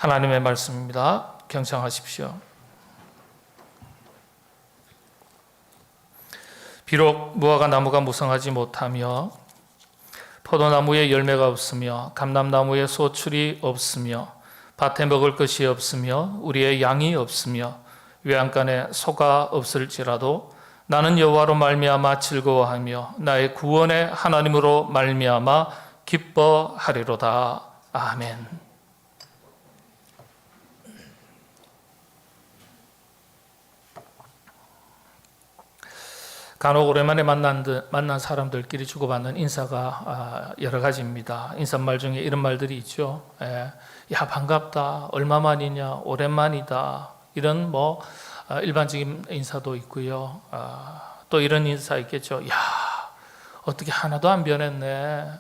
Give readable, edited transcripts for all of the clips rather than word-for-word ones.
하나님의 말씀입니다. 경청하십시오. 비록 무화과 나무가 무성하지 못하며 포도나무에 열매가 없으며 감람나무에 소출이 없으며 밭에 먹을 것이 없으며 우리의 양이 없으며 외양간에 소가 없을지라도 나는 여호와로 말미암아 즐거워하며 나의 구원의 하나님으로 말미암아 기뻐하리로다. 아멘. 간혹 오랜만에 만난 사람들끼리 주고받는 인사가 여러 가지입니다. 인사말 중에 이런 말들이 있죠. 야, 반갑다, 얼마만이냐, 오랜만이다, 이런 일반적인 인사도 있고요. 또 이런 인사 있겠죠. 야, 어떻게 하나도 안 변했네.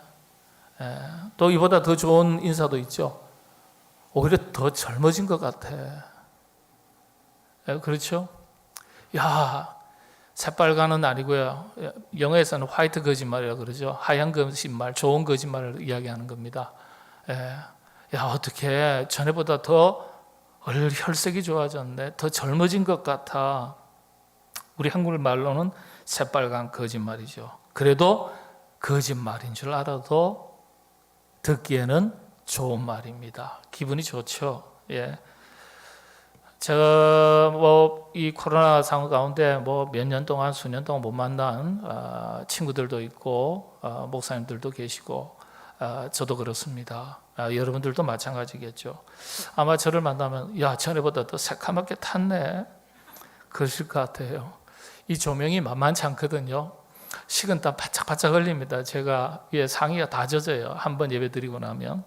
또 이보다 더 좋은 인사도 있죠. 오히려 더 젊어진 것 같아. 그렇죠? 야, 새빨간은 아니고요. 영어에서는 화이트 거짓말이라고 그러죠. 하얀 거짓말, 좋은 거짓말을 이야기하는 겁니다. 야, 어떻게 전에보다 더 혈색이 좋아졌네. 더 젊어진 것 같아. 우리 한국 말로는 새빨간 거짓말이죠. 그래도 거짓말인 줄 알아도 듣기에는 좋은 말입니다. 기분이 좋죠. 예. 제가 이 코로나 상황 가운데 몇 년 동안, 수년 동안 못 만난 친구들도 있고 목사님들도 계시고 저도 그렇습니다. 여러분들도 마찬가지겠죠. 아마 저를 만나면 야, 전에보다 더 새카맣게 탔네, 그러실 것 같아요. 이 조명이 만만치 않거든요. 식은땀 바짝바짝 흘립니다. 제가 상의가 다 젖어요, 한번 예배 드리고 나면.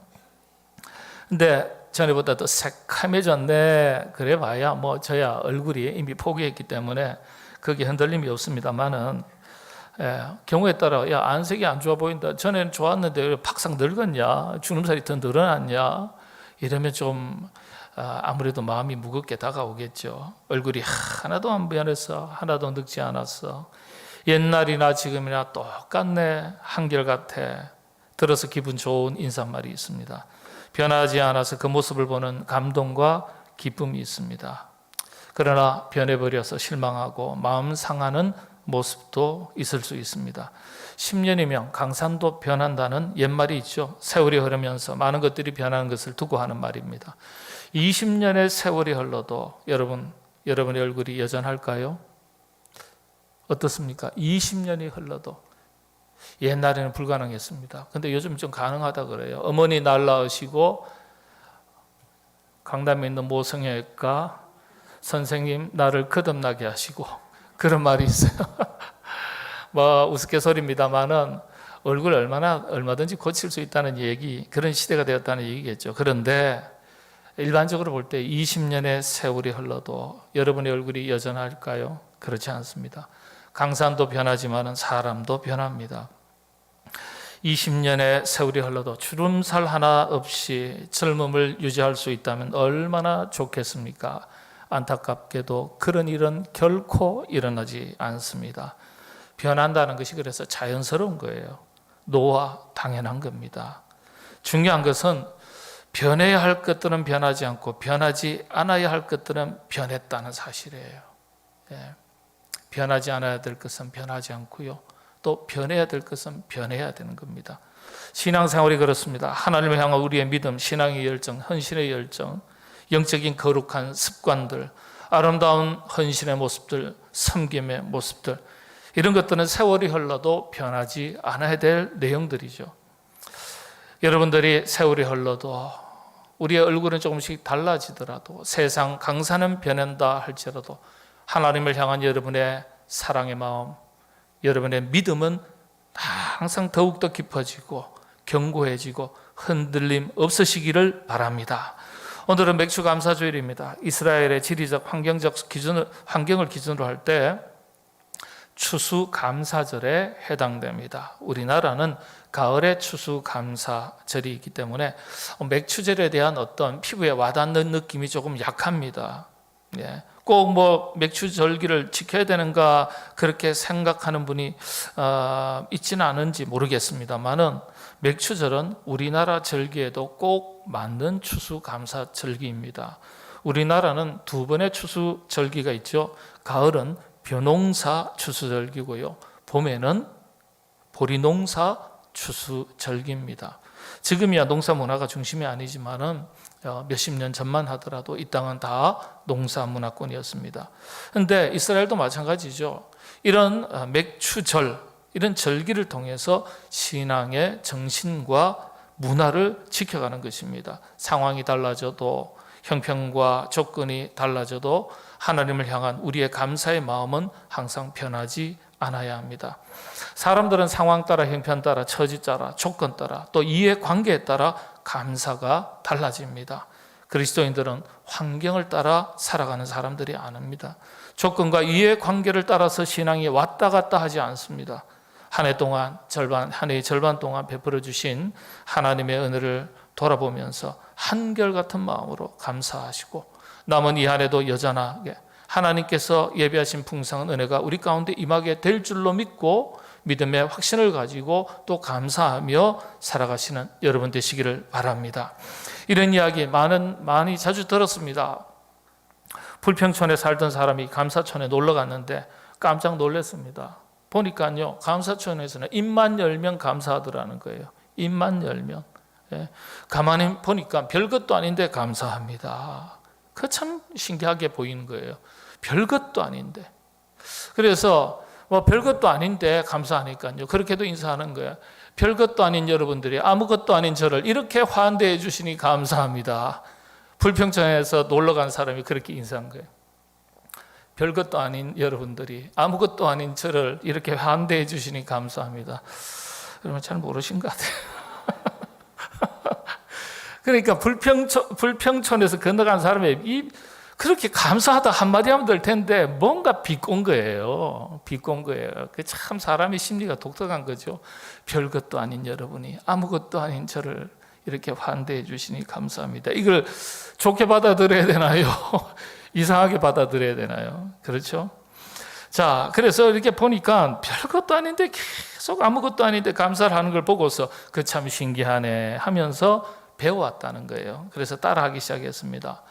근데 전에보다 더 새카매졌네, 그래 봐야 저야 얼굴이 이미 포기했기 때문에 거기에 흔들림이 없습니다만은, 경우에 따라 야, 안색이 안 좋아 보인다, 전에는 좋았는데 왜 팍상 늙었냐, 주름살이 더 늘어났냐, 이러면 좀 아무래도 마음이 무겁게 다가오겠죠. 얼굴이 하나도 안 변했어, 하나도 늙지 않았어, 옛날이나 지금이나 똑같네, 한결같아, 들어서 기분 좋은 인사말이 있습니다. 변하지 않아서 그 모습을 보는 감동과 기쁨이 있습니다. 그러나 변해버려서 실망하고 마음 상하는 모습도 있을 수 있습니다. 10년이면 강산도 변한다는 옛말이 있죠. 세월이 흐르면서 많은 것들이 변하는 것을 두고 하는 말입니다. 20년의 세월이 흘러도 여러분의 얼굴이 여전할까요? 어떻습니까? 20년이 흘러도. 옛날에는 불가능했습니다. 근데 요즘 좀 가능하다 그래요. 어머니 날 낳으시고 강남에 있는 모성애과 선생님 나를 거듭나게 하시고, 그런 말이 있어요. 우스갯소리입니다만은 얼굴 얼마든지 고칠 수 있다는 얘기, 그런 시대가 되었다는 얘기겠죠. 그런데 일반적으로 볼 때 20년의 세월이 흘러도 여러분의 얼굴이 여전할까요? 그렇지 않습니다. 강산도 변하지만 사람도 변합니다. 20년의 세월이 흘러도 주름살 하나 없이 젊음을 유지할 수 있다면 얼마나 좋겠습니까? 안타깝게도 그런 일은 결코 일어나지 않습니다. 변한다는 것이 그래서 자연스러운 거예요. 노화 당연한 겁니다. 중요한 것은 변해야 할 것들은 변하지 않고 변하지 않아야 할 것들은 변했다는 사실이에요. 변하지 않아야 될 것은 변하지 않고요, 또 변해야 될 것은 변해야 되는 겁니다. 신앙생활이 그렇습니다. 하나님을 향한 우리의 믿음, 신앙의 열정, 헌신의 열정, 영적인 거룩한 습관들, 아름다운 헌신의 모습들, 섬김의 모습들, 이런 것들은 세월이 흘러도 변하지 않아야 될 내용들이죠. 여러분들이 세월이 흘러도 우리의 얼굴은 조금씩 달라지더라도, 세상 강산은 변한다 할지라도 하나님을 향한 여러분의 사랑의 마음, 여러분의 믿음은 항상 더욱더 깊어지고 견고해지고 흔들림 없으시기를 바랍니다. 오늘은 맥추감사주일입니다. 이스라엘의 지리적 환경을 기준으로 할 때 추수감사절에 해당됩니다. 우리나라는 가을의 추수감사절이 있기 때문에 맥추절에 대한 어떤 피부에 와닿는 느낌이 조금 약합니다. 꼭 뭐 맥주 절기를 지켜야 되는가 그렇게 생각하는 분이 있지는 않은지 모르겠습니다만은 맥주절은 우리나라 절기에도 꼭 맞는 추수감사 절기입니다. 우리나라는 두 번의 추수절기가 있죠. 가을은 벼농사 추수절기고요. 봄에는 보리농사 추수절기입니다. 지금이야 농사 문화가 중심이 아니지만은 몇십 년 전만 하더라도 이 땅은 다 농사 문화권이었습니다. 그런데 이스라엘도 마찬가지죠. 이런 맥추절, 이런 절기를 통해서 신앙의 정신과 문화를 지켜가는 것입니다. 상황이 달라져도 형편과 조건이 달라져도 하나님을 향한 우리의 감사의 마음은 항상 변하지 않아야 합니다. 사람들은 상황 따라, 형편 따라, 처지 따라, 조건 따라, 또 이해관계에 따라 감사가 달라집니다. 그리스도인들은 환경을 따라 살아가는 사람들이 아닙니다. 조건과 이해관계를 따라서 신앙이 왔다 갔다 하지 않습니다. 한 해의 절반 동안 베풀어 주신 하나님의 은혜를 돌아보면서 한결같은 마음으로 감사하시고 남은 이 한 해도 여전하게 하나님께서 예비하신 풍성한 은혜가 우리 가운데 임하게 될 줄로 믿고 믿음의 확신을 가지고 또 감사하며 살아가시는 여러분 되시기를 바랍니다. 이런 이야기 많이 자주 들었습니다. 불평촌에 살던 사람이 감사촌에 놀러 갔는데 깜짝 놀랐습니다. 보니까요, 감사촌에서는 입만 열면 감사하더라는 거예요. 입만 열면. 가만히 보니까 별것도 아닌데 감사합니다. 그 참 신기하게 보이는 거예요. 별것도 아닌데. 그래서 뭐 별것도 아닌데 감사하니까요. 그렇게도 인사하는 거예요. 별것도 아닌 여러분들이 아무것도 아닌 저를 이렇게 환대해 주시니 감사합니다. 불평천에서 놀러 간 사람이 그렇게 인사한 거예요. 별것도 아닌 여러분들이 아무것도 아닌 저를 이렇게 환대해 주시니 감사합니다. 여러분 잘 모르신 것 같아요. 그러니까 불평촌에서 건너간 사람이 그렇게 감사하다 한마디 하면 될 텐데 뭔가 비꼰 거예요. 비꼰 거예요. 참 사람의 심리가 독특한 거죠. 별것도 아닌 여러분이 아무것도 아닌 저를 이렇게 환대해 주시니 감사합니다. 이걸 좋게 받아들여야 되나요? 이상하게 받아들여야 되나요? 그렇죠? 자, 그래서 이렇게 보니까 별것도 아닌데 계속 아무것도 아닌데 감사를 하는 걸 보고서 그 참 신기하네 하면서 배워왔다는 거예요. 그래서 따라하기 시작했습니다.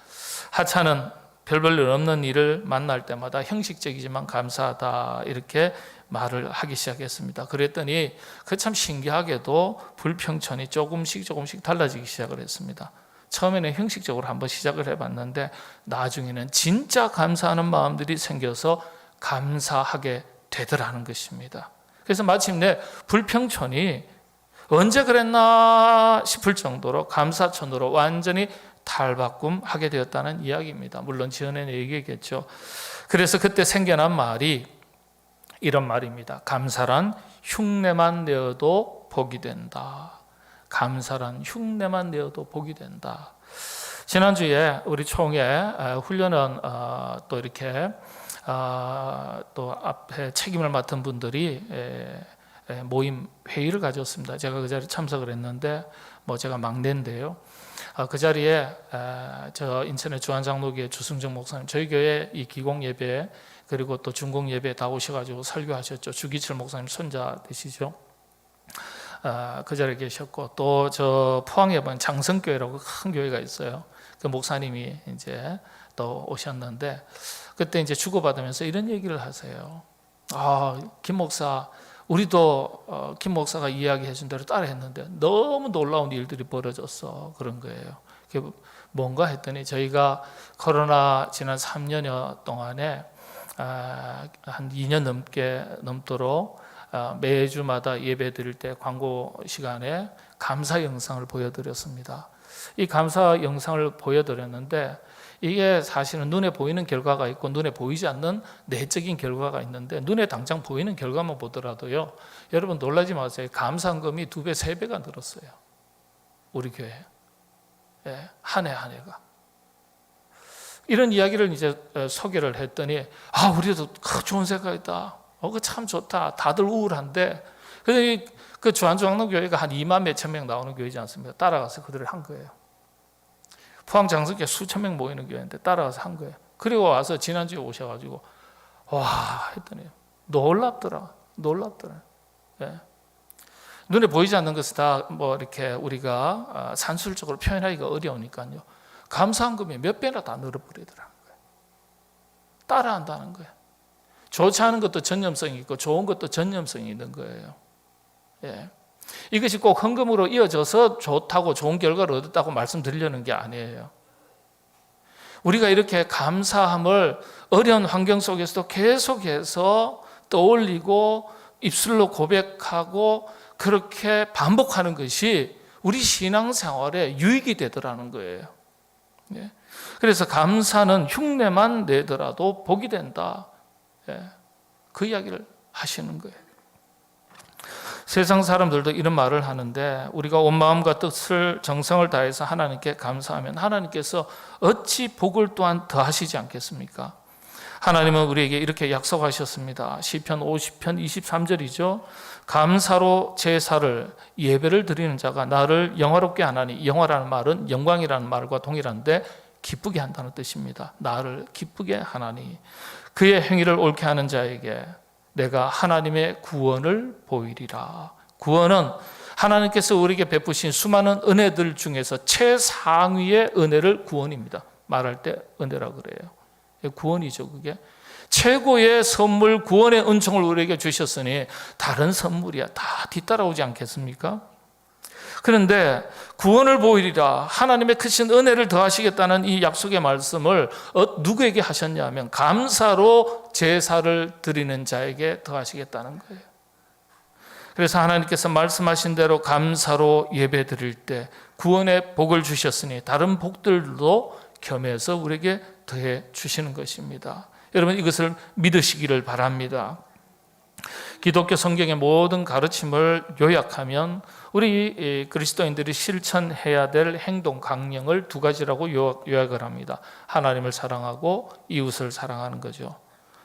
하찮은 별 일 없는 일을 만날 때마다 형식적이지만 감사하다 이렇게 말을 하기 시작했습니다. 그랬더니 그 참 신기하게도 불평천이 조금씩 달라지기 시작을 했습니다. 처음에는 형식적으로 한번 시작을 해봤는데 나중에는 진짜 감사하는 마음들이 생겨서 감사하게 되더라는 것입니다. 그래서 마침내 불평천이 언제 그랬나 싶을 정도로 감사천으로 완전히 탈바꿈하게 되었다는 이야기입니다. 물론 지어낸 얘기겠죠. 그래서 그때 생겨난 말이 이런 말입니다. 감사란 흉내만 내어도 복이 된다. 감사란 흉내만 내어도 복이 된다. 지난주에 우리 총회 훈련은 또 이렇게 또 앞에 책임을 맡은 분들이 모임 회의를 가졌습니다. 제가 그 자리에 참석을 했는데 제가 막내인데요. 그 자리에 저 인천의 주한장로교회 주승정 목사님, 저희 교회 이 기공 예배 그리고 또 중공 예배 다 오셔가지고 설교하셨죠. 주기철 목사님 손자 되시죠. 그 자리에 계셨고 또 저 포항에 보면 장성교회라고 큰 교회가 있어요. 그 목사님이 이제 또 오셨는데 그때 이제 주고받으면서 이런 얘기를 하세요. 김 목사, 우리도 김 목사가 이야기해 준 대로 따라 했는데 너무 놀라운 일들이 벌어졌어. 그런 거예요. 그게 뭔가 했더니 저희가 코로나 지난 3년여 동안에 한 2년 넘도록 매주마다 예배 드릴 때 광고 시간에 감사 영상을 보여드렸습니다. 이 감사 영상을 보여드렸는데 이게 사실은 눈에 보이는 결과가 있고 눈에 보이지 않는 내적인 결과가 있는데 눈에 당장 보이는 결과만 보더라도요, 여러분 놀라지 마세요. 감사금이 2배, 3배가 늘었어요. 우리 교회. 한 해가. 이런 이야기를 이제 소개를 했더니 우리도 좋은 생각이다. 그거 참 좋다. 다들 우울한데. 그래서 그 주한중앙교회가 한 2만 몇천 명 나오는 교회지 않습니까? 따라가서 그들을 한 거예요. 포항 장성교회 수천 명 모이는 교회인데 따라가서 한 거예요. 그리고 와서 지난주에 오셔가지고 와 했더니 놀랍더라. 예. 눈에 보이지 않는 것을 다 뭐 이렇게 우리가 산술적으로 표현하기가 어려우니까요. 감사한 금이 몇 배나 다 늘어버리더라는 거예요. 따라한다는 거예요. 좋지 않은 것도 전념성이 있고 좋은 것도 전념성이 있는 거예요. 예. 이것이 꼭 헌금으로 이어져서 좋다고 좋은 결과를 얻었다고 말씀드리려는 게 아니에요. 우리가 이렇게 감사함을 어려운 환경 속에서도 계속해서 떠올리고 입술로 고백하고 그렇게 반복하는 것이 우리 신앙생활에 유익이 되더라는 거예요. 예. 그래서 감사는 흉내만 내더라도 복이 된다. 예. 그 이야기를 하시는 거예요. 세상 사람들도 이런 말을 하는데 우리가 온 마음과 뜻을 정성을 다해서 하나님께 감사하면 하나님께서 어찌 복을 또한 더하시지 않겠습니까? 하나님은 우리에게 이렇게 약속하셨습니다. 시편 50편 23절이죠. 감사로 제사를 예배를 드리는 자가 나를 영화롭게 하나니, 영화라는 말은 영광이라는 말과 동일한데 기쁘게 한다는 뜻입니다. 나를 기쁘게 하나니 그의 행위를 옳게 하는 자에게 내가 하나님의 구원을 보이리라. 구원은 하나님께서 우리에게 베푸신 수많은 은혜들 중에서 최상위의 은혜를 구원입니다. 말할 때 은혜라고 그래요. 구원이죠. 그게 최고의 선물, 구원의 은총을 우리에게 주셨으니 다른 선물이야 다 뒤따라오지 않겠습니까? 그런데 구원을 보이리라, 하나님의 크신 은혜를 더하시겠다는 이 약속의 말씀을 누구에게 하셨냐면 감사로 제사를 드리는 자에게 더하시겠다는 거예요. 그래서 하나님께서 말씀하신 대로 감사로 예배 드릴 때 구원의 복을 주셨으니 다른 복들도 겸해서 우리에게 더해 주시는 것입니다. 여러분 이것을 믿으시기를 바랍니다. 기독교 성경의 모든 가르침을 요약하면 우리 그리스도인들이 실천해야 될 행동 강령을 두 가지라고 요약을 합니다. 하나님을 사랑하고 이웃을 사랑하는 거죠.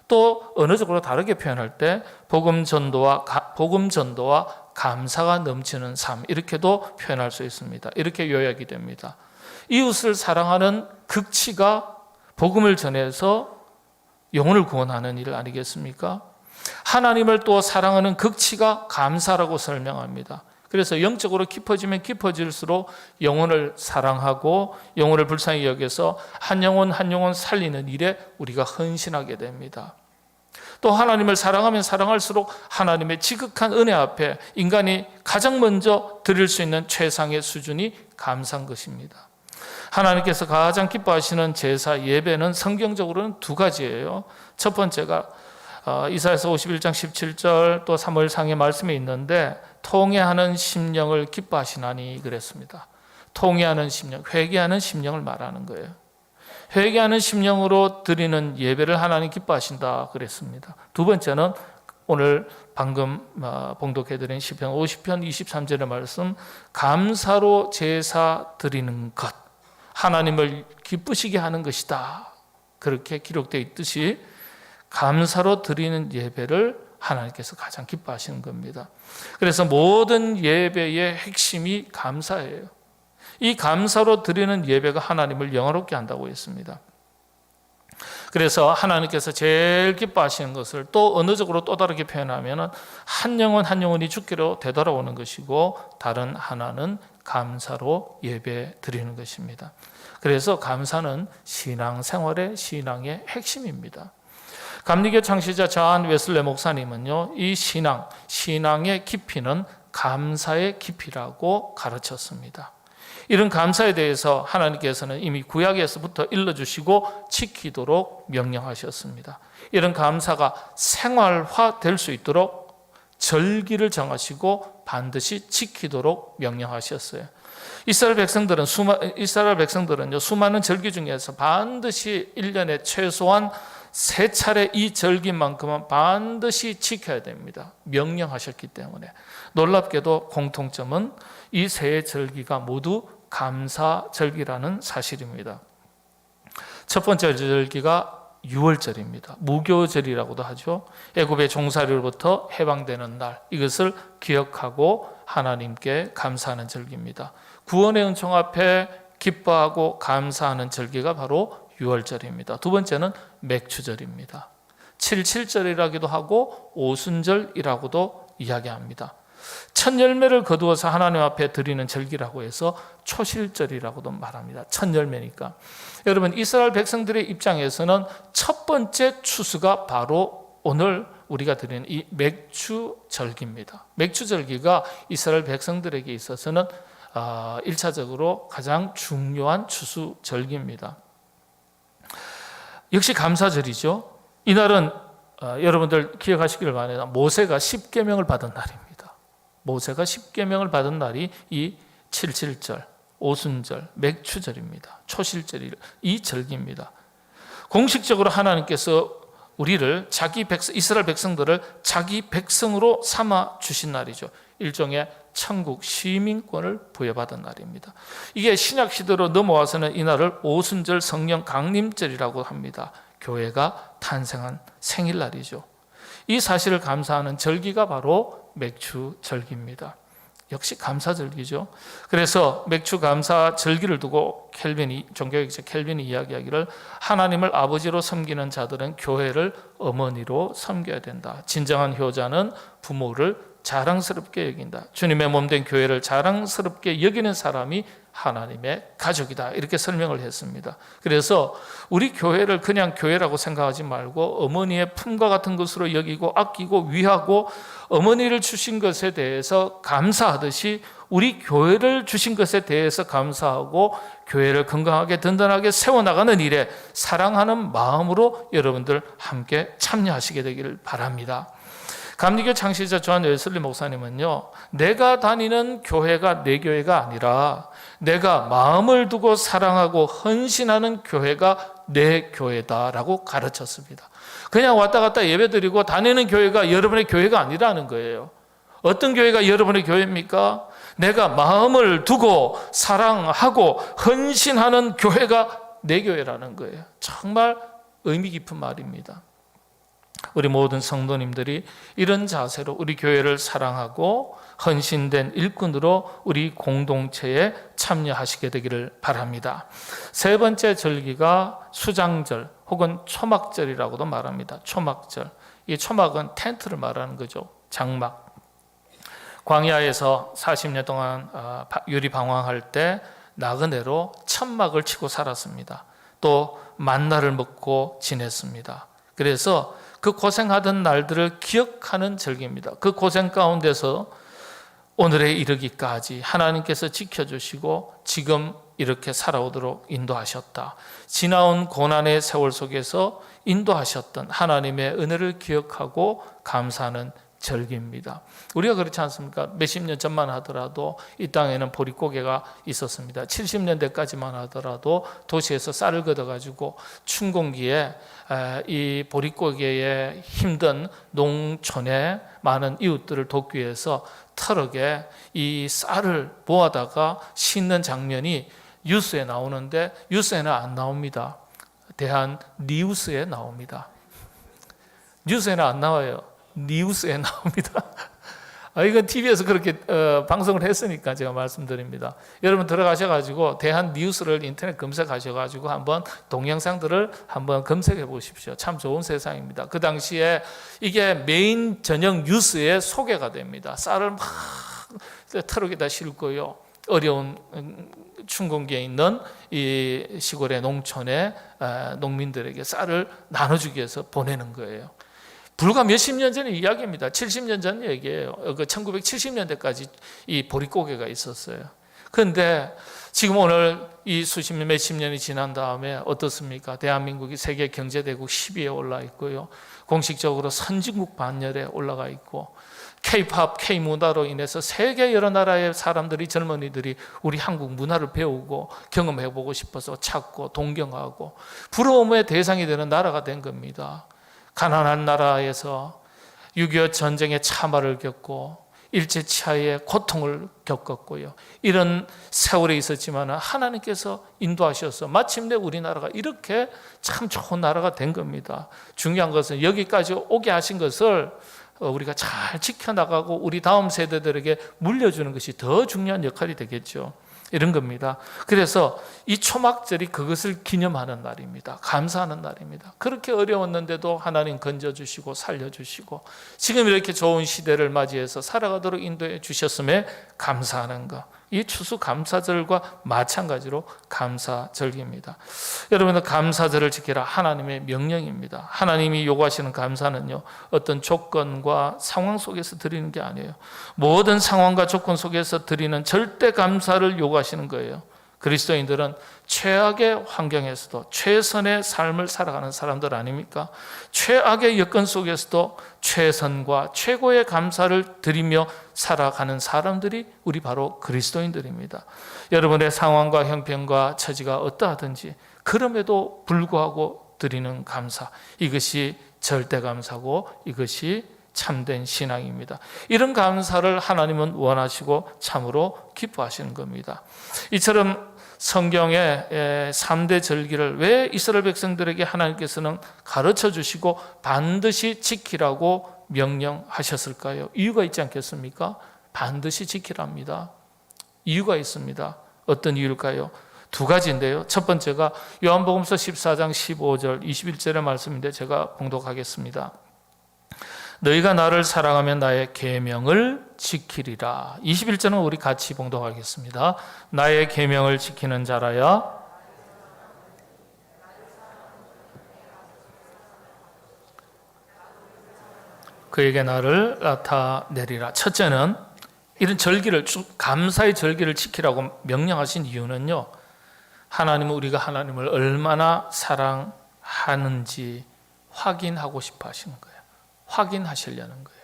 또 언어적으로 다르게 표현할 때 복음 전도와 감사가 넘치는 삶, 이렇게도 표현할 수 있습니다. 이렇게 요약이 됩니다. 이웃을 사랑하는 극치가 복음을 전해서 영혼을 구원하는 일 아니겠습니까? 하나님을 또 사랑하는 극치가 감사라고 설명합니다. 그래서 영적으로 깊어지면 깊어질수록 영혼을 사랑하고 영혼을 불쌍히 여겨서 한 영혼 한 영혼 살리는 일에 우리가 헌신하게 됩니다. 또 하나님을 사랑하면 사랑할수록 하나님의 지극한 은혜 앞에 인간이 가장 먼저 드릴 수 있는 최상의 수준이 감사한 것입니다. 하나님께서 가장 기뻐하시는 제사 예배는 성경적으로는 두 가지예요. 첫 번째가 이사야서 51장 17절 또 사무엘상의 말씀에 있는데 통회하는 심령을 기뻐하시나니 그랬습니다. 통회하는 심령, 회개하는 심령을 말하는 거예요. 회개하는 심령으로 드리는 예배를 하나님 기뻐하신다 그랬습니다. 두 번째는 오늘 방금 봉독해드린 시편 50편 23절의 말씀, 감사로 제사 드리는 것, 하나님을 기쁘시게 하는 것이다. 그렇게 기록되어 있듯이 감사로 드리는 예배를 하나님께서 가장 기뻐하시는 겁니다. 그래서 모든 예배의 핵심이 감사예요. 이 감사로 드리는 예배가 하나님을 영화롭게 한다고 했습니다. 그래서 하나님께서 제일 기뻐하시는 것을 또 언어적으로 또 다르게 표현하면 한 영혼 한 영혼이 죽기로 되돌아오는 것이고 다른 하나는 감사로 예배 드리는 것입니다. 그래서 감사는 신앙생활의 신앙의 핵심입니다. 감리교 창시자 존 웨슬레 목사님은요, 이 신앙의 깊이는 감사의 깊이라고 가르쳤습니다. 이런 감사에 대해서 하나님께서는 이미 구약에서부터 일러주시고 지키도록 명령하셨습니다. 이런 감사가 생활화될 수 있도록 절기를 정하시고 반드시 지키도록 명령하셨어요. 이스라엘 백성들은요, 수많은 절기 중에서 반드시 1년에 최소한 3차례 이 절기만큼은 반드시 지켜야 됩니다. 명령하셨기 때문에. 놀랍게도 공통점은 이 세 절기가 모두 감사 절기라는 사실입니다. 첫 번째 절기가 유월절입니다. 무교절이라고도 하죠. 애굽의 종살이로부터 해방되는 날, 이것을 기억하고 하나님께 감사하는 절기입니다. 구원의 은총 앞에 기뻐하고 감사하는 절기가 바로 유월절입니다. 두 번째는 맥추절입니다. 77절이라기도 하고 오순절이라고도 이야기합니다. 첫 열매를 거두어서 하나님 앞에 드리는 절기라고 해서 초실절이라고도 말합니다. 첫 열매니까. 여러분, 이스라엘 백성들의 입장에서는 첫 번째 추수가 바로 오늘 우리가 드리는 이 맥추절기입니다. 맥추절기가 이스라엘 백성들에게 있어서는 1차적으로 가장 중요한 추수절기입니다. 역시 감사절이죠. 이날은 여러분들 기억하시기를 바랍니다. 모세가 10계명을 받은 날입니다. 모세가 10계명을 받은 날이 이 77절, 오순절, 맥추절입니다. 초실절이 이 절기입니다. 공식적으로 하나님께서 우리를 이스라엘 백성들을 자기 백성으로 삼아 주신 날이죠. 일종의 천국 시민권을 부여받은 날입니다. 이게 신약 시대로 넘어와서는 이 날을 오순절 성령 강림절이라고 합니다. 교회가 탄생한 생일날이죠. 이 사실을 감사하는 절기가 바로 맥추절기입니다. 역시 감사절기죠. 그래서 맥추감사절기를 두고 종교학자 켈빈이 이야기하기를 하나님을 아버지로 섬기는 자들은 교회를 어머니로 섬겨야 된다. 진정한 효자는 부모를 자랑스럽게 여긴다. 주님의 몸된 교회를 자랑스럽게 여기는 사람이 하나님의 가족이다. 이렇게 설명을 했습니다. 그래서 우리 교회를 그냥 교회라고 생각하지 말고 어머니의 품과 같은 것으로 여기고 아끼고 위하고 어머니를 주신 것에 대해서 감사하듯이 우리 교회를 주신 것에 대해서 감사하고 교회를 건강하게 든든하게 세워나가는 일에 사랑하는 마음으로 여러분들 함께 참여하시게 되기를 바랍니다. 감리교 창시자 존 웨슬리 목사님은요, 내가 다니는 교회가 내 교회가 아니라 내가 마음을 두고 사랑하고 헌신하는 교회가 내 교회다라고 가르쳤습니다. 그냥 왔다 갔다 예배드리고 다니는 교회가 여러분의 교회가 아니라는 거예요. 어떤 교회가 여러분의 교회입니까? 내가 마음을 두고 사랑하고 헌신하는 교회가 내 교회라는 거예요. 정말 의미 깊은 말입니다. 우리 모든 성도님들이 이런 자세로 우리 교회를 사랑하고 헌신된 일꾼으로 우리 공동체에 참여하시게 되기를 바랍니다. 세 번째 절기가 수장절 혹은 초막절이라고도 말합니다. 초막절. 이 초막은 텐트를 말하는 거죠. 장막. 광야에서 40년 동안 유리 방황할 때 나그네로 천막을 치고 살았습니다. 또 만나를 먹고 지냈습니다. 그래서 그 고생하던 날들을 기억하는 절기입니다. 그 고생 가운데서 오늘에 이르기까지 하나님께서 지켜주시고 지금 이렇게 살아오도록 인도하셨다. 지나온 고난의 세월 속에서 인도하셨던 하나님의 은혜를 기억하고 감사하는 절기입니다. 우리가 그렇지 않습니까? 몇십 년 전만 하더라도 이 땅에는 보릿고개가 있었습니다. 70년대까지만 하더라도 도시에서 쌀을 걷어가지고 춘공기에 이 보릿고개에 힘든 농촌의 많은 이웃들을 돕기 위해서 트럭에 이 쌀을 모아다가 싣는 장면이 뉴스에 나오는데 뉴스에는 안 나옵니다. 대한 뉴스에 나옵니다. 뉴스에는 안 나와요. 뉴스에 나옵니다. 이건 TV에서 그렇게 방송을 했으니까 제가 말씀드립니다. 여러분 들어가셔가지고 대한 뉴스를 인터넷 검색하셔가지고 한번 동영상들을 한번 검색해 보십시오. 참 좋은 세상입니다. 그 당시에 이게 메인 저녁 뉴스에 소개가 됩니다. 쌀을 막 트럭에다 싣고요. 어려운 춘공기에 있는 이 시골의 농촌의 농민들에게 쌀을 나눠주기 위해서 보내는 거예요. 불과 몇십 년 전의 이야기입니다. 70년 전 얘기예요. 1970년대까지 이 보릿고개가 있었어요. 그런데 지금 오늘 이 수십 년, 몇십 년이 지난 다음에 어떻습니까? 대한민국이 세계 경제대국 10위에 올라 있고요. 공식적으로 선진국 반열에 올라가 있고 K-팝, K-문화로 인해서 세계 여러 나라의 사람들이 젊은이들이 우리 한국 문화를 배우고 경험해보고 싶어서 찾고 동경하고 부러움의 대상이 되는 나라가 된 겁니다. 가난한 나라에서 6.25 전쟁의 참화를 겪고 일제치하의 고통을 겪었고요. 이런 세월에 있었지만 하나님께서 인도하셔서 마침내 우리나라가 이렇게 참 좋은 나라가 된 겁니다. 중요한 것은 여기까지 오게 하신 것을 우리가 잘 지켜나가고 우리 다음 세대들에게 물려주는 것이 더 중요한 역할이 되겠죠. 이런 겁니다. 그래서 이 초막절이 그것을 기념하는 날입니다. 감사하는 날입니다. 그렇게 어려웠는데도 하나님 건져주시고 살려주시고 지금 이렇게 좋은 시대를 맞이해서 살아가도록 인도해 주셨음에 감사하는 것. 이 추수 감사절과 마찬가지로 감사절기입니다. 여러분들 감사절을 지키라 하나님의 명령입니다. 하나님이 요구하시는 감사는요, 어떤 조건과 상황 속에서 드리는 게 아니에요. 모든 상황과 조건 속에서 드리는 절대 감사를 요구하시는 거예요. 그리스도인들은 최악의 환경에서도 최선의 삶을 살아가는 사람들 아닙니까? 최악의 여건 속에서도 최선과 최고의 감사를 드리며 살아가는 사람들이 우리 바로 그리스도인들입니다. 여러분의 상황과 형편과 처지가 어떠하든지 그럼에도 불구하고 드리는 감사, 이것이 절대 감사고 이것이 참된 신앙입니다. 이런 감사를 하나님은 원하시고 참으로 기뻐하시는 겁니다. 이처럼 성경의 3대 절기를 왜 이스라엘 백성들에게 하나님께서는 가르쳐 주시고 반드시 지키라고 명령하셨을까요? 이유가 있지 않겠습니까? 반드시 지키랍니다. 이유가 있습니다. 어떤 이유일까요? 두 가지인데요. 첫 번째가 요한복음서 14장 15절 21절의 말씀인데 제가 봉독하겠습니다. 너희가 나를 사랑하면 나의 계명을 지키리라. 21절은 우리 같이 봉독하겠습니다. 나의 계명을 지키는 자라야 그에게 나를 나타내리라. 첫째는 이런 절기를 감사의 절기를 지키라고 명령하신 이유는요, 하나님은 우리가 하나님을 얼마나 사랑하는지 확인하고 싶어 하시는 거예요. 확인하시려는 거예요.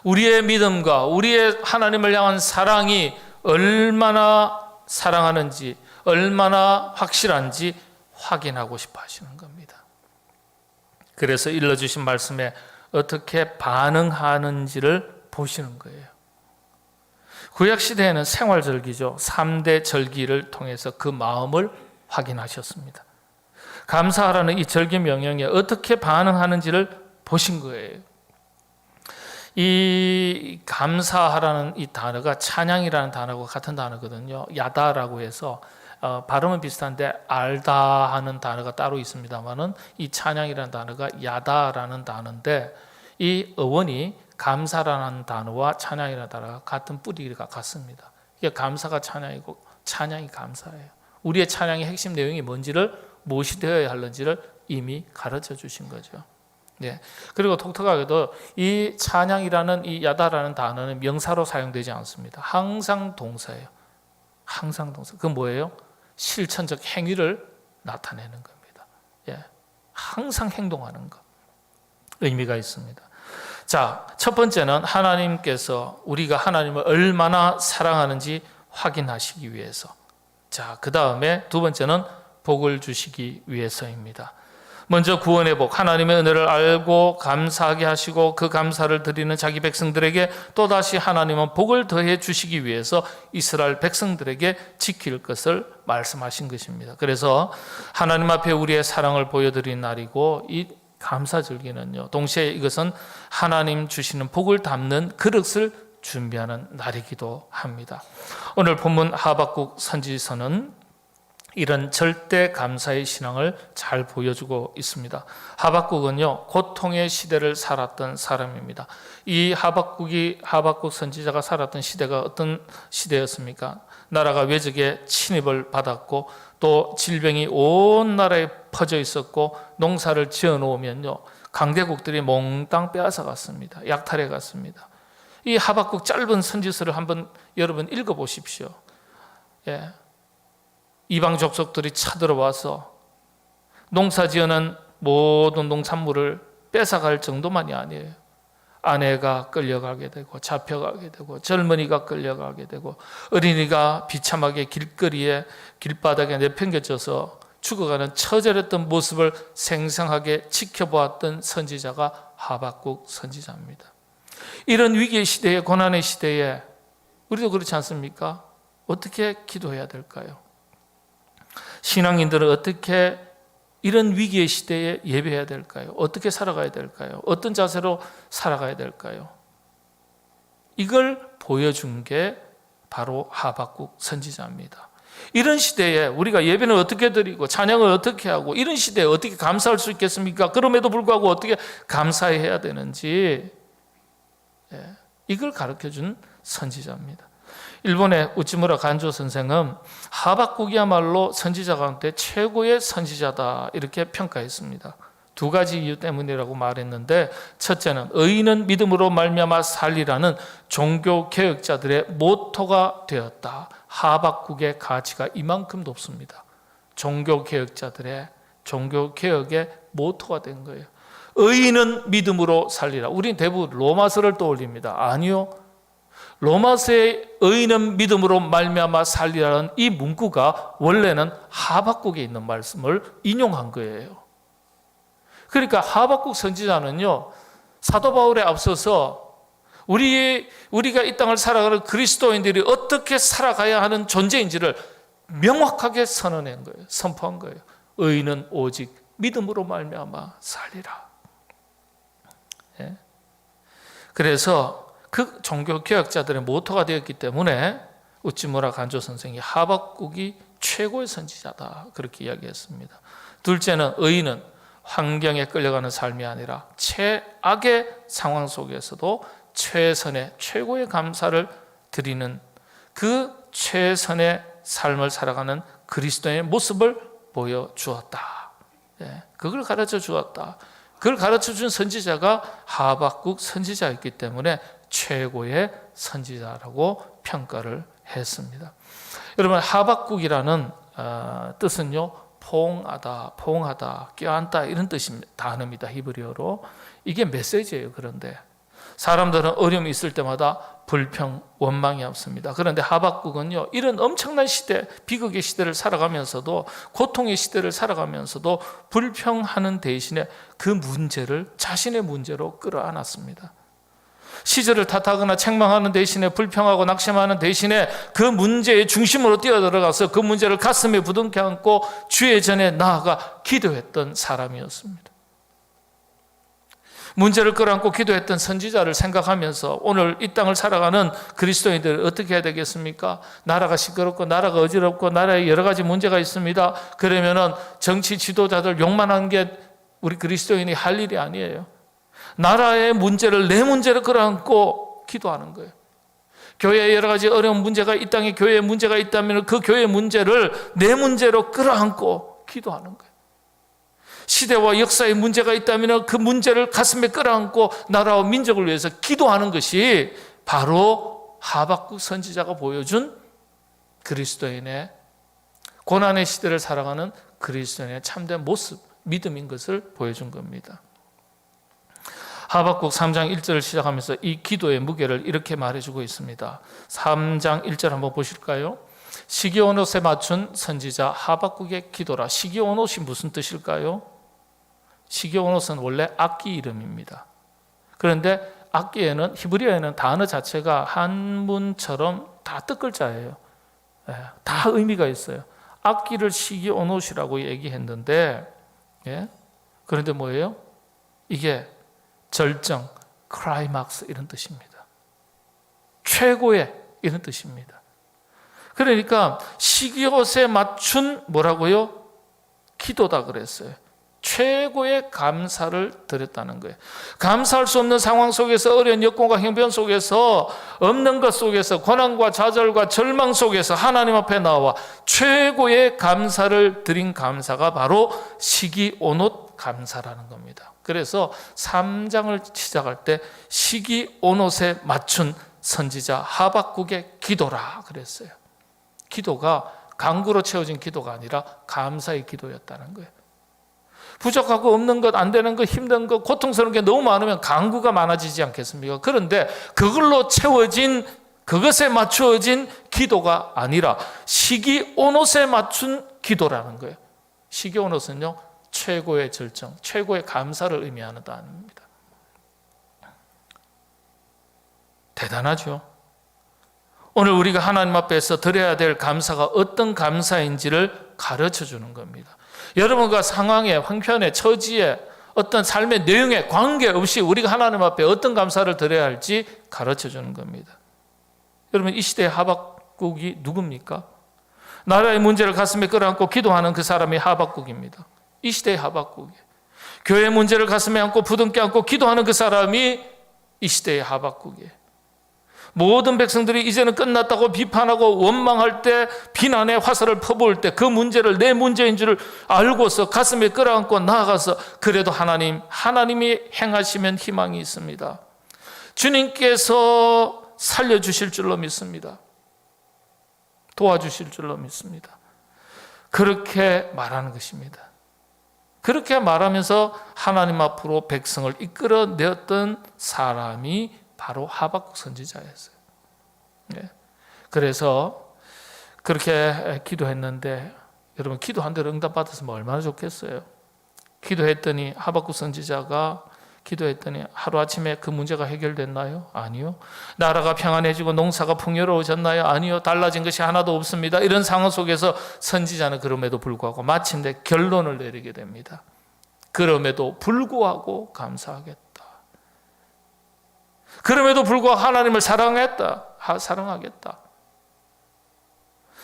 우리의 믿음과 우리의 하나님을 향한 사랑이 얼마나 사랑하는지, 얼마나 확실한지 확인하고 싶어 하시는 겁니다. 그래서 일러주신 말씀에 어떻게 반응하는지를 보시는 거예요. 구약시대에는 생활절기죠. 3대 절기를 통해서 그 마음을 확인하셨습니다. 감사하라는 이 절기 명령에 어떻게 반응하는지를 보신 거예요. 이 감사하라는 이 단어가 찬양이라는 단어와 같은 단어거든요. 야다라고 해서 발음은 비슷한데 알다 하는 단어가 따로 있습니다만은 이 찬양이라는 단어가 야다라는 단어인데 이 어원이 감사라는 단어와 찬양이라는 단어가 같은 뿌리가 같습니다. 이게 감사가 찬양이고 찬양이 감사예요. 우리의 찬양의 핵심 내용이 뭔지를 무엇이 되어야 하는지를 이미 가르쳐 주신 거죠. 네. 그리고 독특하게도 이 찬양이라는 이 야다라는 단어는 명사로 사용되지 않습니다. 항상 동사예요. 항상 동사. 그건 뭐예요? 실천적 행위를 나타내는 겁니다. 예. 항상 행동하는 것. 의미가 있습니다. 자, 첫 번째는 하나님께서 우리가 하나님을 얼마나 사랑하는지 확인하시기 위해서. 자, 그 다음에 두 번째는 복을 주시기 위해서입니다. 먼저 구원의 복, 하나님의 은혜를 알고 감사하게 하시고 그 감사를 드리는 자기 백성들에게 또다시 하나님은 복을 더해 주시기 위해서 이스라엘 백성들에게 지킬 것을 말씀하신 것입니다. 그래서 하나님 앞에 우리의 사랑을 보여드린 날이고 이 감사절기는요, 동시에 이것은 하나님 주시는 복을 담는 그릇을 준비하는 날이기도 합니다. 오늘 본문 하박국 선지서는 이런 절대 감사의 신앙을 잘 보여주고 있습니다. 하박국은요, 고통의 시대를 살았던 사람입니다. 이 하박국 선지자가 살았던 시대가 어떤 시대였습니까? 나라가 외적의 침입을 받았고 또 질병이 온 나라에 퍼져 있었고 농사를 지어 놓으면요, 강대국들이 몽땅 빼앗아 갔습니다. 약탈해 갔습니다. 이 하박국 짧은 선지서를 한번 여러분 읽어보십시오. 예. 이방 족속들이 쳐들어와서 농사지어는 모든 농산물을 뺏어갈 정도만이 아니에요. 아내가 끌려가게 되고 잡혀가게 되고 젊은이가 끌려가게 되고 어린이가 비참하게 길거리에 길바닥에 내팽겨져서 죽어가는 처절했던 모습을 생생하게 지켜보았던 선지자가 하박국 선지자입니다. 이런 위기의 시대에, 고난의 시대에 우리도 그렇지 않습니까? 어떻게 기도해야 될까요? 신앙인들은 어떻게 이런 위기의 시대에 예배해야 될까요? 어떻게 살아가야 될까요? 어떤 자세로 살아가야 될까요? 이걸 보여준 게 바로 하박국 선지자입니다. 이런 시대에 우리가 예배는 어떻게 드리고 찬양을 어떻게 하고 이런 시대에 어떻게 감사할 수 있겠습니까? 그럼에도 불구하고 어떻게 감사해야 되는지 이걸 가르쳐준 선지자입니다. 일본의 우찌무라 간조 선생은 하박국이야말로 선지자 가운데 최고의 선지자다 이렇게 평가했습니다. 두 가지 이유 때문이라고 말했는데, 첫째는 의인은 믿음으로 말미암아 살리라는 종교 개혁자들의 모토가 되었다. 하박국의 가치가 이만큼 높습니다. 종교 개혁자들의 종교 개혁의 모토가 된 거예요. 의인은 믿음으로 살리라. 우린 대부분 로마서를 떠올립니다. 아니요. 로마서의 의인은 믿음으로 말미암아 살리라는 이 문구가 원래는 하박국에 있는 말씀을 인용한 거예요. 그러니까 하박국 선지자는요, 사도 바울에 앞서서 우리가 이 땅을 살아가는 그리스도인들이 어떻게 살아가야 하는 존재인지를 명확하게 선언한 거예요. 선포한 거예요. 의인은 오직 믿음으로 말미암아 살리라. 그래서 그 종교 개혁자들의 모토가 되었기 때문에 우찌무라 간조 선생이 하박국이 최고의 선지자다 그렇게 이야기했습니다. 둘째는 의인은 환경에 끌려가는 삶이 아니라 최악의 상황 속에서도 최선의 최고의 감사를 드리는 그 최선의 삶을 살아가는 그리스도의 모습을 보여주었다. 그걸 가르쳐 주었다. 그걸 가르쳐 준 선지자가 하박국 선지자였기 때문에 최고의 선지자라고 평가를 했습니다. 여러분, 하박국이라는 뜻은요, 포옹하다, 껴안다 이런 뜻입니다. 단어입니다. 히브리어로. 이게 메시지예요. 그런데 사람들은 어려움이 있을 때마다 불평, 원망이 없습니다. 그런데 하박국은요, 이런 엄청난 시대, 비극의 시대를 살아가면서도, 고통의 시대를 살아가면서도 불평하는 대신에 그 문제를 자신의 문제로 끌어안았습니다. 시절을 탓하거나 책망하는 대신에, 불평하고 낙심하는 대신에 그 문제의 중심으로 뛰어들어가서 그 문제를 가슴에 부둥켜 안고 주의 전에 나아가 기도했던 사람이었습니다. 문제를 끌어안고 기도했던 선지자를 생각하면서 오늘 이 땅을 살아가는 그리스도인들 어떻게 해야 되겠습니까? 나라가 시끄럽고 나라가 어지럽고 나라에 여러 가지 문제가 있습니다. 그러면은 정치 지도자들 욕만 하는 게 우리 그리스도인이 할 일이 아니에요. 나라의 문제를 내 문제로 끌어안고 기도하는 거예요. 교회에 여러 가지 어려운 문제가 이 땅에 교회에 문제가 있다면 그 교회의 문제를 내 문제로 끌어안고 기도하는 거예요. 시대와 역사의 문제가 있다면 그 문제를 가슴에 끌어안고 나라와 민족을 위해서 기도하는 것이 바로 하박국 선지자가 보여준 그리스도인의 고난의 시대를 살아가는 그리스도인의 참된 모습, 믿음인 것을 보여준 겁니다. 하박국 3장 1절을 시작하면서 이 기도의 무게를 이렇게 말해주고 있습니다. 3장 1절 한번 보실까요? 시기온옷에 맞춘 선지자 하박국의 기도라. 시기온옷이 무슨 뜻일까요? 시기온옷은 원래 악기 이름입니다. 그런데 악기에는, 히브리어에는 단어 자체가 한문처럼 다 뜻글자예요. 다 의미가 있어요. 악기를 시기온옷이라고 얘기했는데, 그런데 뭐예요? 이게 절정, 클라이막스 이런 뜻입니다. 최고의 이런 뜻입니다. 그러니까 시기옷에 맞춘 뭐라고요? 기도다 그랬어요. 최고의 감사를 드렸다는 거예요. 감사할 수 없는 상황 속에서, 어려운 여건과 형편 속에서, 없는 것 속에서, 고난과 좌절과 절망 속에서 하나님 앞에 나와 최고의 감사를 드린 감사가 바로 시기온옷 감사라는 겁니다. 그래서 3장을 시작할 때 시기온옷에 맞춘 선지자 하박국의 기도라 그랬어요. 기도가 강구로 채워진 기도가 아니라 감사의 기도였다는 거예요. 부족하고 없는 것, 안 되는 것, 힘든 것, 고통스러운 게 너무 많으면 강구가 많아지지 않겠습니까? 그런데 그걸로 채워진, 그것에 맞추어진 기도가 아니라 시기온옷에 맞춘 기도라는 거예요. 시기온옷은요, 최고의 절정, 최고의 감사를 의미하는 단어입니다. 대단하죠? 오늘 우리가 하나님 앞에서 드려야 될 감사가 어떤 감사인지를 가르쳐 주는 겁니다. 여러분과 상황에, 형편에, 처지에, 어떤 삶의 내용에 관계없이 우리가 하나님 앞에 어떤 감사를 드려야 할지 가르쳐 주는 겁니다. 여러분, 이 시대의 하박국이 누굽니까? 나라의 문제를 가슴에 끌어안고 기도하는 그 사람이 하박국입니다. 이 시대의 하박국이에요. 교회 문제를 가슴에 안고 부둥켜 안고 기도하는 그 사람이 이 시대의 하박국이에요. 모든 백성들이 이제는 끝났다고 비판하고 원망할 때, 비난의 화살을 퍼부을 때 그 문제를 내 문제인 줄을 알고서 가슴에 끌어안고 나아가서 그래도 하나님이 행하시면 희망이 있습니다. 주님께서 살려주실 줄로 믿습니다. 도와주실 줄로 믿습니다. 그렇게 말하는 것입니다. 그렇게 말하면서 하나님 앞으로 백성을 이끌어내었던 사람이 바로 하박국 선지자였어요. 그래서 그렇게 기도했는데, 여러분 기도한 대로 응답받았으면 얼마나 좋겠어요. 기도했더니 하박국 선지자가 기도했더니 하루아침에 그 문제가 해결됐나요? 아니요. 나라가 평안해지고 농사가 풍요로워졌나요? 아니요. 달라진 것이 하나도 없습니다. 이런 상황 속에서 선지자는 그럼에도 불구하고 마침내 결론을 내리게 됩니다. 그럼에도 불구하고 감사하겠다. 그럼에도 불구하고 하나님을 사랑하겠다.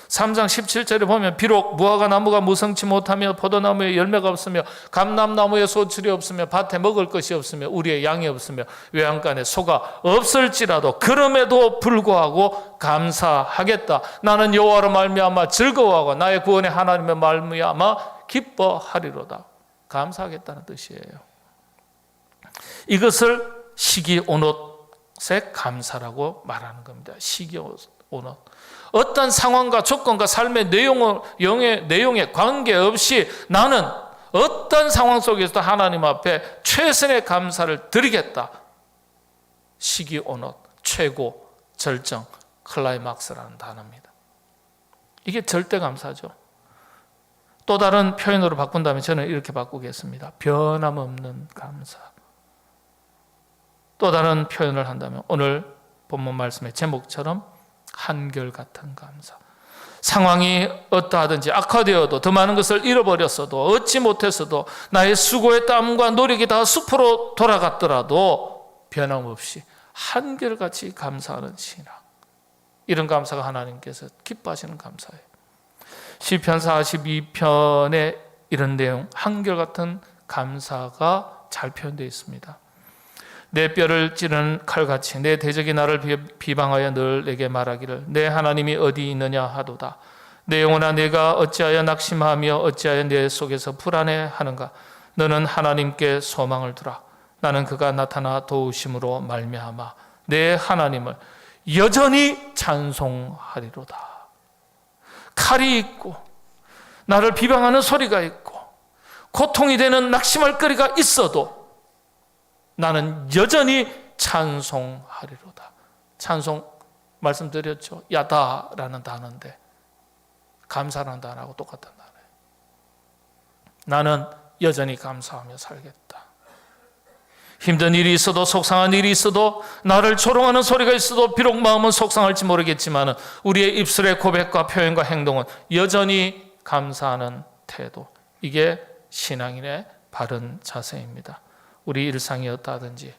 3장 17절에 보면 비록 무화과 나무가 무성치 못하며 포도나무에 열매가 없으며 감람나무에 소출이 없으며 밭에 먹을 것이 없으며 우리의 양이 없으며 외양간에 소가 없을지라도 그럼에도 불구하고 감사하겠다. 나는 여호와로 말미암아 즐거워하고 나의 구원의 하나님의 말미암아 기뻐하리로다. 감사하겠다는 뜻이에요. 이것을 시기온옷의 감사라고 말하는 겁니다. 시기온옷. 어떤 상황과 조건과 삶의 내용에 관계없이 나는 어떤 상황 속에서도 하나님 앞에 최선의 감사를 드리겠다. 시기온옷, 최고, 절정, 클라이막스라는 단어입니다. 이게 절대 감사죠. 또 다른 표현으로 바꾼다면 저는 이렇게 바꾸겠습니다. 변함없는 감사. 또 다른 표현을 한다면 오늘 본문 말씀의 제목처럼 한결같은 감사. 상황이 어떠하든지 악화되어도 더 많은 것을 잃어버렸어도 얻지 못했어도 나의 수고의 땀과 노력이 다 숲으로 돌아갔더라도 변함없이 한결같이 감사하는 신앙. 이런 감사가 하나님께서 기뻐하시는 감사예요. 시편 42편에 이런 내용, 한결같은 감사가 잘 표현되어 있습니다. 내 뼈를 찌르는 칼같이 내 대적이 나를 비방하여 늘 내게 말하기를 내 하나님이 어디 있느냐 하도다. 내 영혼아 내가 어찌하여 낙심하며 어찌하여 내 속에서 불안해하는가. 너는 하나님께 소망을 두라. 나는 그가 나타나 도우심으로 말미암아 내 하나님을 여전히 찬송하리로다. 칼이 있고 나를 비방하는 소리가 있고 고통이 되는 낙심할 거리가 있어도 나는 여전히 찬송하리로다. 찬송 말씀드렸죠. 야다라는 단어인데 감사라는 단어하고 똑같은 단어예요. 나는 여전히 감사하며 살겠다. 힘든 일이 있어도 속상한 일이 있어도 나를 조롱하는 소리가 있어도 비록 마음은 속상할지 모르겠지만 우리의 입술의 고백과 표현과 행동은 여전히 감사하는 태도. 이게 신앙인의 바른 자세입니다. 우리 일상이 어떠하든지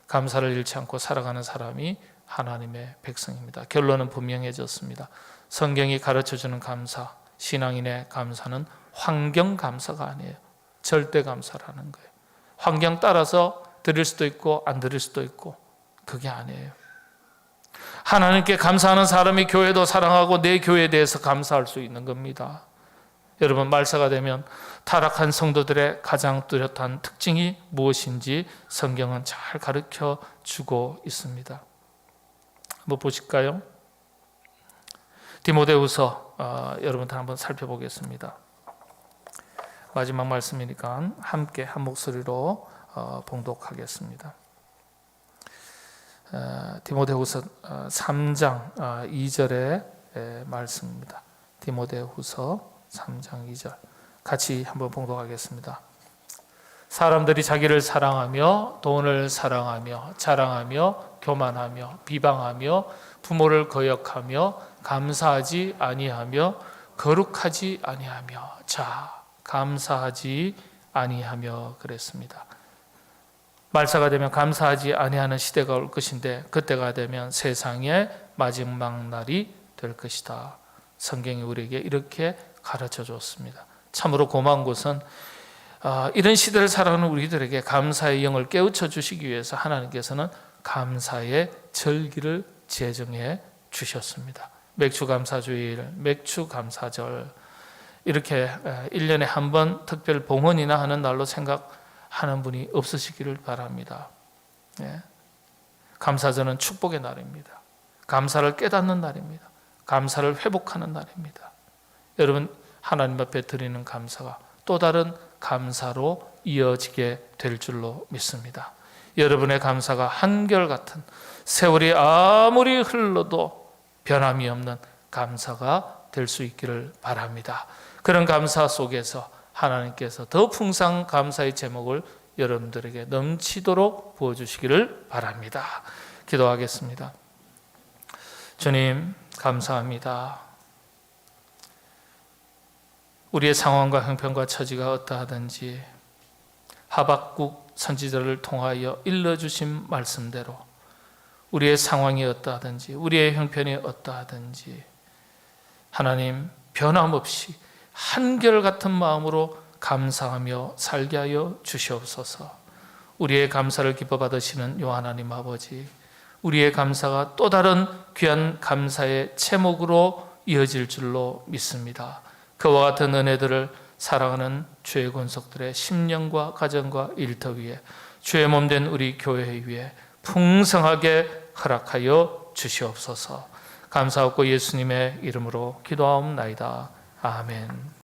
감사를 잃지 않고 살아가는 사람이 하나님의 백성입니다. 결론은 분명해졌습니다. 성경이 가르쳐주는 감사, 신앙인의 감사는 환경 감사가 아니에요. 절대 감사라는 거예요. 환경 따라서 드릴 수도 있고 안 드릴 수도 있고 그게 아니에요. 하나님께 감사하는 사람이 교회도 사랑하고 내 교회에 대해서 감사할 수 있는 겁니다. 여러분 말세가 되면 타락한 성도들의 가장 뚜렷한 특징이 무엇인지 성경은 잘 가르쳐 주고 있습니다. 한번 보실까요? 디모데후서 여러분들 한번 살펴보겠습니다. 마지막 말씀이니까 함께 한 목소리로 봉독하겠습니다. 디모데후서 3장 2절의 말씀입니다. 디모데후서 3장 2절 같이 한번 봉독하겠습니다. 사람들이 자기를 사랑하며 돈을 사랑하며 자랑하며 교만하며 비방하며 부모를 거역하며 감사하지 아니하며 거룩하지 아니하며 감사하지 아니하며 그랬습니다. 말세가 되면 감사하지 아니하는 시대가 올 것인데 그때가 되면 세상의 마지막 날이 될 것이다. 성경이 우리에게 이렇게 가르쳐 줬습니다. 참으로 고마운 것은 이런 시대를 살아가는 우리들에게 감사의 영을 깨우쳐 주시기 위해서 하나님께서는 감사의 절기를 제정해 주셨습니다. 맥주감사주일, 맥주감사절, 이렇게 1년에 한 번 특별 봉헌이나 하는 날로 생각하는 분이 없으시기를 바랍니다. 감사절은 축복의 날입니다. 감사를 깨닫는 날입니다. 감사를 회복하는 날입니다. 여러분, 하나님 앞에 드리는 감사가 또 다른 감사로 이어지게 될 줄로 믿습니다. 여러분의 감사가 한결같은, 세월이 아무리 흘러도 변함이 없는 감사가 될 수 있기를 바랍니다. 그런 감사 속에서 하나님께서 더 풍성한 감사의 제목을 여러분들에게 넘치도록 부어주시기를 바랍니다. 기도하겠습니다. 주님, 감사합니다. 우리의 상황과 형편과 처지가 어떠하든지 하박국 선지자를 통하여 일러주신 말씀대로 우리의 상황이 어떠하든지 우리의 형편이 어떠하든지 하나님, 변함없이 한결같은 마음으로 감사하며 살게 하여 주시옵소서. 우리의 감사를 기뻐 받으시는 요 하나님 아버지, 우리의 감사가 또 다른 귀한 감사의 제목으로 이어질 줄로 믿습니다. 그와 같은 은혜들을 사랑하는 주의 권속들의 심령과 가정과 일터 위에, 주의 몸된 우리 교회 위에 풍성하게 허락하여 주시옵소서. 감사하고 예수님의 이름으로 기도하옵나이다. 아멘.